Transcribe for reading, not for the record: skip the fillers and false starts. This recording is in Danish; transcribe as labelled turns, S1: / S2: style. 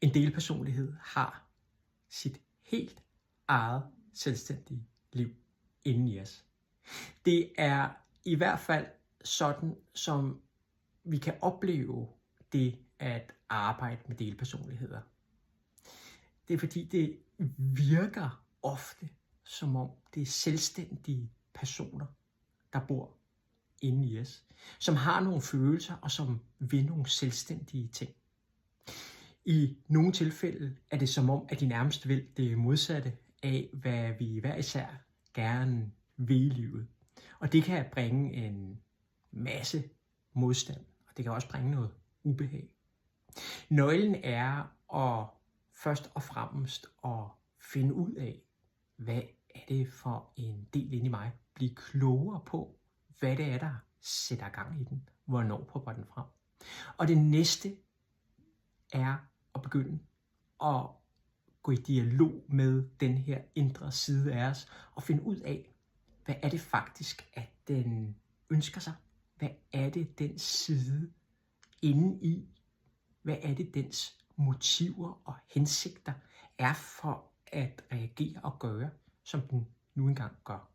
S1: En delpersonlighed har sit helt eget selvstændige liv inden i os. Det er i hvert fald sådan, som vi kan opleve det at arbejde med delpersonligheder. Det er fordi, det virker ofte, som om det er selvstændige personer, der bor inde i os, som har nogle følelser og som vil nogle selvstændige ting. I nogle tilfælde er det som om, at de nærmest vil det modsatte af, hvad vi hver især gerne vil i livet. Og det kan bringe en masse modstand, og det kan også bringe noget ubehag. Nøglen er at først og fremmest at finde ud af, hvad er det for en del inde i mig. Blive klogere på, hvad det er, der sætter gang i den, hvornår popper den frem. Og det næste er at begynde at gå i dialog med den her indre side af os, og finde ud af, hvad er det faktisk, at den ønsker sig? Hvad er det, den side inde i? Hvad er det, dens motiver og hensigter er for at reagere og gøre, som den nu engang gør?